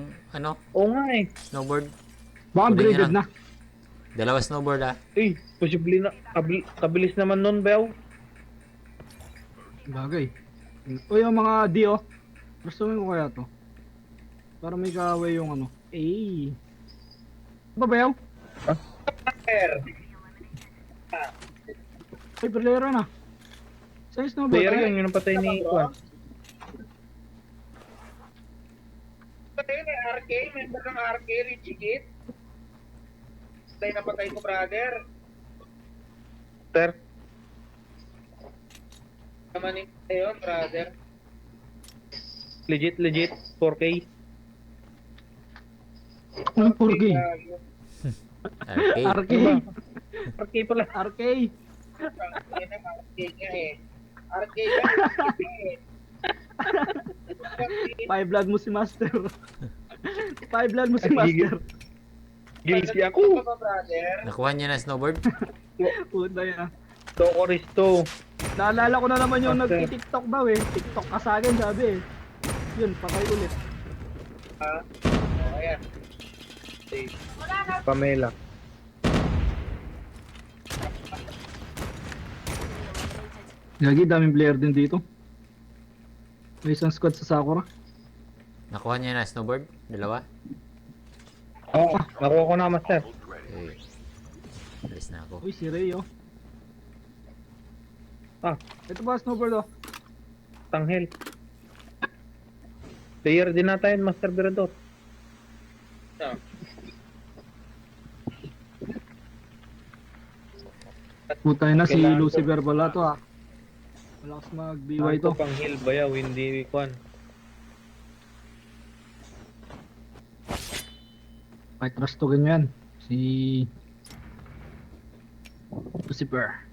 Oo nga eh. snowboard. Baka Kunin upgraded niya na. Dalawa snowboard ah. Eh, posible na. Kabilis naman nun, Bel. Bagay. Uy, yung mga D, oh. Gustuhin ko kaya to. Para may kaaway yung ano. Eh. Babayaw? Brother. Ay, berlera na. Saan yung snowboard? Player Ay, yun, yung napatay ni Juan. Patay na RK, member ng RK, Richie Kid. Patay na patay ko, brother. Master, Naman yun, brother. legit, 4K. Ang 4K. Arcade. RK. 4K pala. RK. Yan ang RK niya eh. RK niya eh. 5 blood mo si Master. 5 blood mo si Master. Guilty Ano ako. ba, brother? Nakuha niya na snowboard? Puta yan. Toko Risto. Naalala ko na naman yung Master. nag-TikTok daw eh. TikTok ka sa akin, sabi eh. Yun, patay ulit. Oh, ayan. Pamela. Gagi, daming player din dito. May isang squad sa Sakura. Nakuha niya na snowboard? Dalawa? Oo, nakuha ko na, Master. Hold ready. Okay. Alis na ako. Uy, si Ray oh. Ah, Ito ba snowboard oh? tanghel. Player din natin, Master Mirador. Putay na si Kailangan ko- Lucifer pala to ah. Malakas mag-BY to. Ito pang hill bayaw, hindi kwan. May trustugan nyo yan. Si... Lucifer.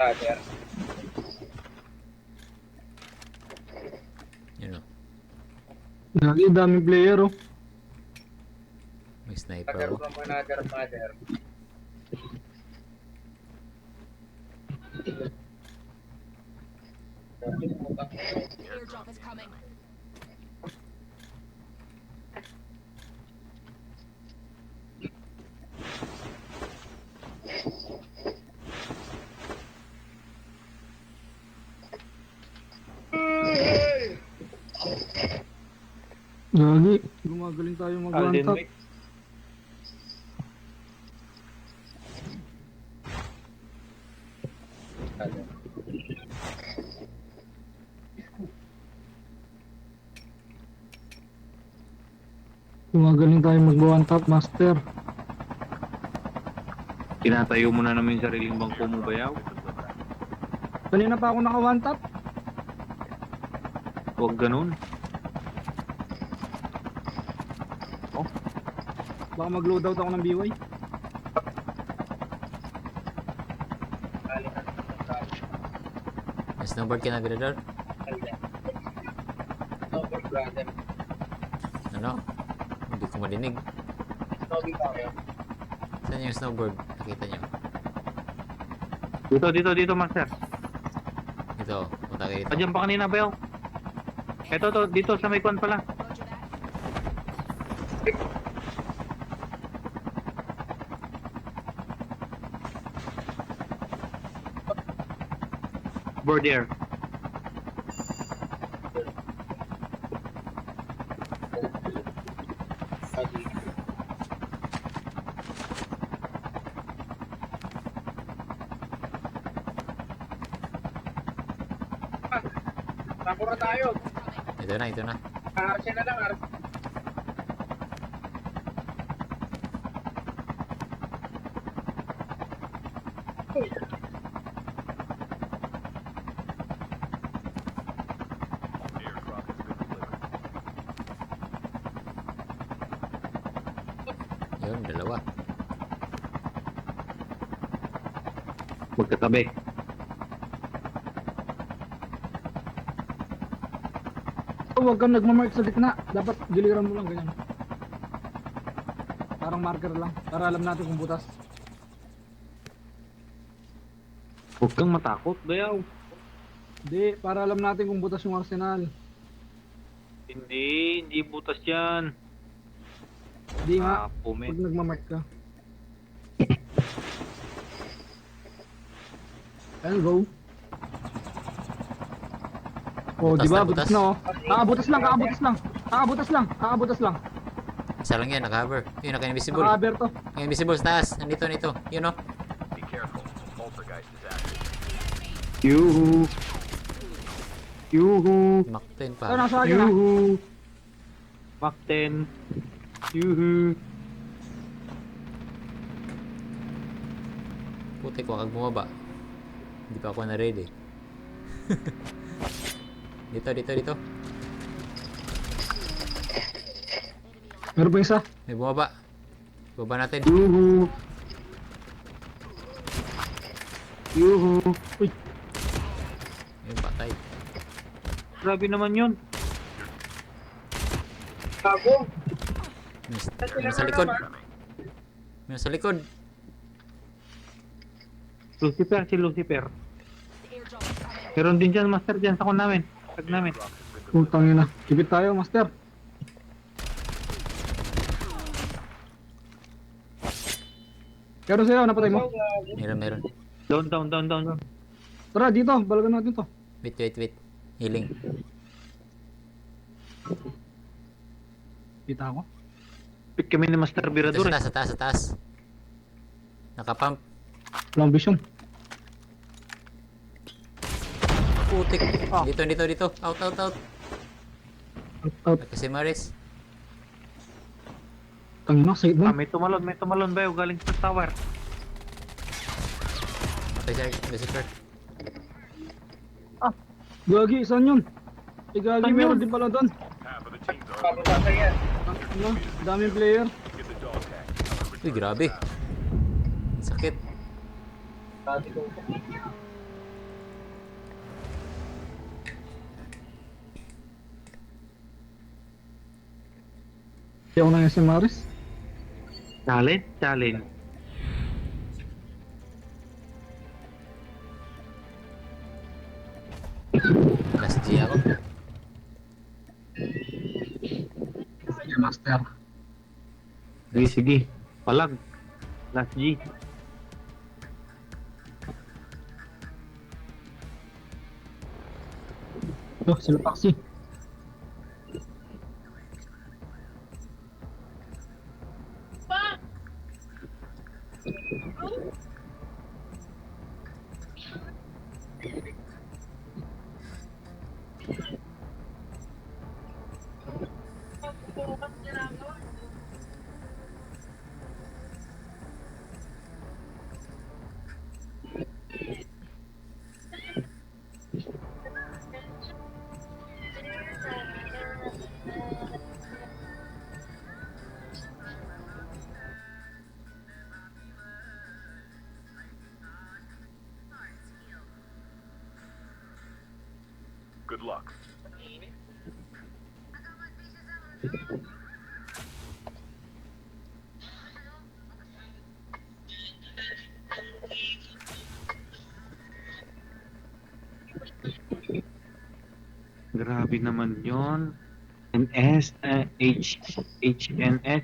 Brother. Yun o. Gagi, daming player oh. May sniper Brother oh. from another mother. The airdrop is coming. Gagi, gumagaling tayo Alden mag-one-tap. Wick. Gumagaling tayo mag-one-tap, master. Tinatayo mo na namin yung sariling bangko mo, bayaw. Kanina pa ako naka-one-tap. Huwag ganun. Baka mag-loadout ako ng BY. May snowboard ka na, Grador? Snowboard, brother. Ano? Hindi ko marinig. Snowboard tayo. Saan yung snowboard? Nakita nyo? Dito, master. Ito, punta kayo dito. Diyan pa kanina, bayaw. Eto, dito sa may kwan pala. Roger that. Board air. Nakura tayo. Ito na. RC na lang, RC. Airdrop has been delivered. Yun, dalawa. Magkatabi. Huwag kang nagmamark sa gitna. Dapat giliran mo lang ganyan. Parang marker lang. Para alam natin kung butas. Huwag kang matakot, bayaw. Hindi, para alam natin kung butas yung arsenal. Hindi butas yan. Hindi nga, Pumet. pag nagmamark ka. I'll go. Oh, Butas di ba? na, Butas butas. na oh. Kakabutas lang. Isa lang yan, naka-hover. Yun, naka-invisible. Naka-cover to. Naka-invisible sa taas. Nandito. Yun o. Be careful. Poltergeist is active. Yuhu. Mach 10 pa. Ano, nasa akin na. Yuhu. Mach 10. Yuhu. Putik, wag bumaba. Hindi pa ako na-ready. Dito. Meron pa isa. May bumaba. Baba natin. Yuhu. Uy, Ayun, patay. Grabe naman yun. Bago. May sa likod. May sa likod. Lucifer, si Lucifer. The airdrop is coming. Meron din dyan, master, dyan sa kon namin. Tag namin. putang ina. Kipit tayo, master. Pero sa'yo, napatay mo. Meron. Down. Tara, dito. Balagan natin to. Wait. Healing. Kita ako. Pick kami ni Master Ito Birador. sa taas. Nakapump. Walang vision. Putik. Dito. Out. Out. Kasi Maris. Tangina, save mo. May tumalon ba yung galing sa tower? Patay si Kurt. Gagi, saan yun? Gagi, meron din pala doon. Half of the teams are Pababa yan. Ano? Daming player. get the dog tag. Uy, grabe. Sakit. Hindi ako na si Maris. Challenge. Last G ako. Sige, master. Sige. Palag. Last G. Sila taxi. Good luck. Grabe naman yon. NS, HNS.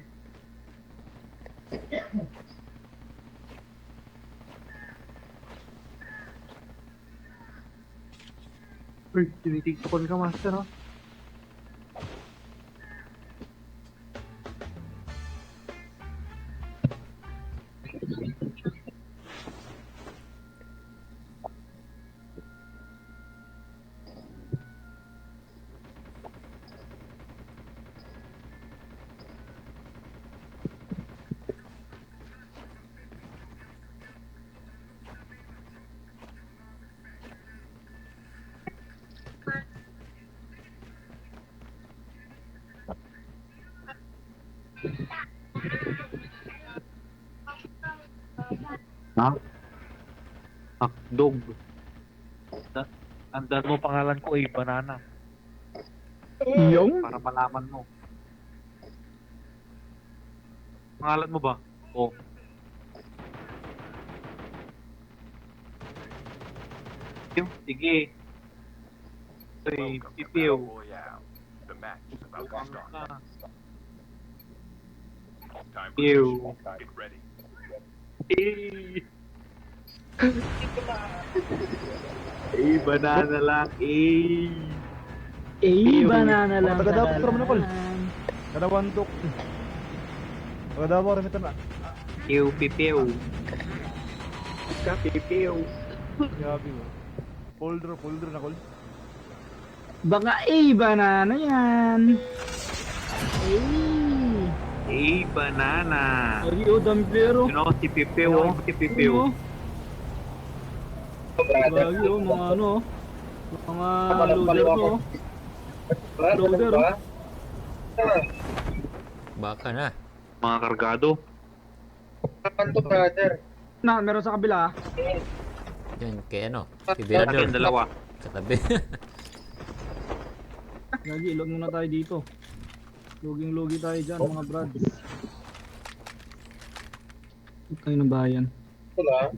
Uy, tinitiktokan ka, master, oh. Ha? Hotdog. Andan mo pangalan ko ay banana. Yung? Para malaman mo. Pangalan mo ba? O. Sige. Say, Welcome to Pipiw. Battle Royale. The match is about to Ang start. na. Time for Ew. mission. Get ready. Eh. Banana lang. Banana lang. Taga-daw, pero manakol. Kadawantok. Taga-daw, remito na. Pipiw. Pipiw. Grabe mo. Pull draw na call. Baka banana yan. Banana. Gagi, dami player. You know, si Pipiw. Si Pipiw. Gagi, mga ano. Mga loader ko. Loader. Baka na. Mga kargado. Naman to, brother. Meron sa kabila. Yan, kay ano. Akin Tibirador. dalawa. Katabi. Gagi, ilog muna tayo dito. Luging-lugi tayo dyan, mga brads. Huwag tayo ng bayan. Wala.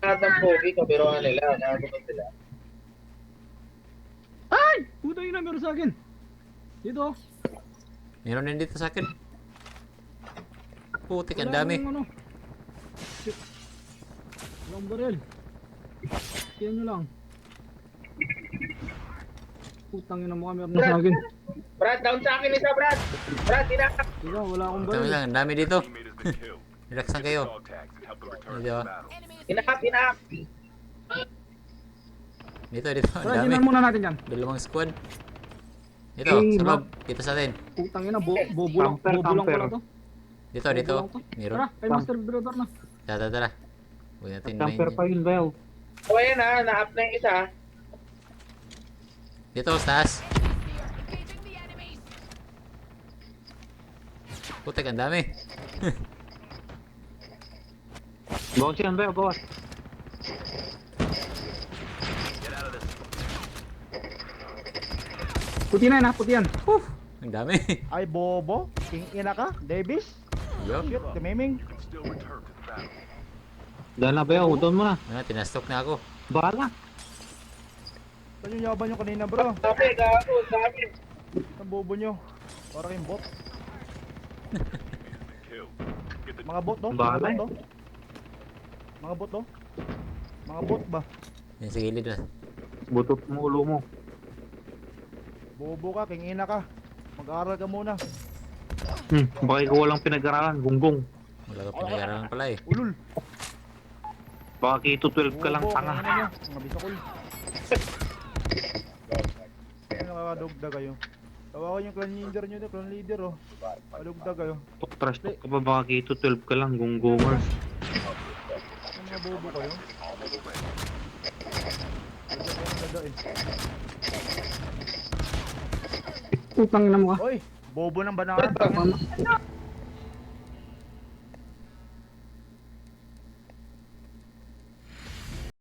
Lahat ng pogi, kabiruan nila. Nakagunan sila. Ay! Puta yun na, meron sa akin. Dito. Meron din dito sa akin. Putik, ang Wala dami. akong ano. Shit. Walang baril. Yan nyo lang. Putang ina mo ka, meron na sa akin. Brad, down sa akin isa, Brad. Brad, tinakap. Diba, wala akong Tama baril. lang, ang dami dito. Teammate has been killed. Relax lang Get the kayo. dog tags and help them return to Hindi the ba? battle. Enemy is Inap. Dito, dito. Ang Tara, dami. ginan muna natin yan. Dalawang squad. Dito, Eh, sa loob. Dito sa atin. Putang ina, bobo lang Camper, pala camper. to. Dito, dito. Bobo lang to. Meron. Tara, kay Master Builder na. Tara, tara. Huwag natin Camper main pa yan. yun, Bel. O ayan ha, na-up na yung isa. Dito, sa taas. engaging the enemies. Putek, ang dami. Bawas yan, Bel, bawas. Get out of this. Puti na yan ha, puti yan. Ang dami. Ay, bobo. King ina ka? Davis? Yup. Shit, timiming. You can still return to the battle. Dahil na, Bel, doon mo na. Ano, tinastok na ako. Bahala. Saan yung yaban nyo kanina, bro? Sabi, gago, sabi. Ang bobo nyo. Para kayong bot. Kill. Get the Mga bot, no? Mga Bahala bot, no? Mga bot, no? Mga bot ba? Yan sa gilid na. Butot mo ulo mo. Bobo ka, king ina ka. Mag-aaral ka muna. Baka ikaw walang pinag-aralan, gunggong. Wala ka pinag-aralan pala eh. Ulul. Baka kito 12 ka lang, Bobo, tanga. king ina nyo. Mga bisakol. Ay, nakakadugda kayo. Tawakan yung clan leader oh. Kadugda kayo. Trash talk ka pa, baka kito 12 ka lang, gunggonger. Ang mga bobo kayo. Dada eh. Putang ina mo ka. Oy, bobo ng banana.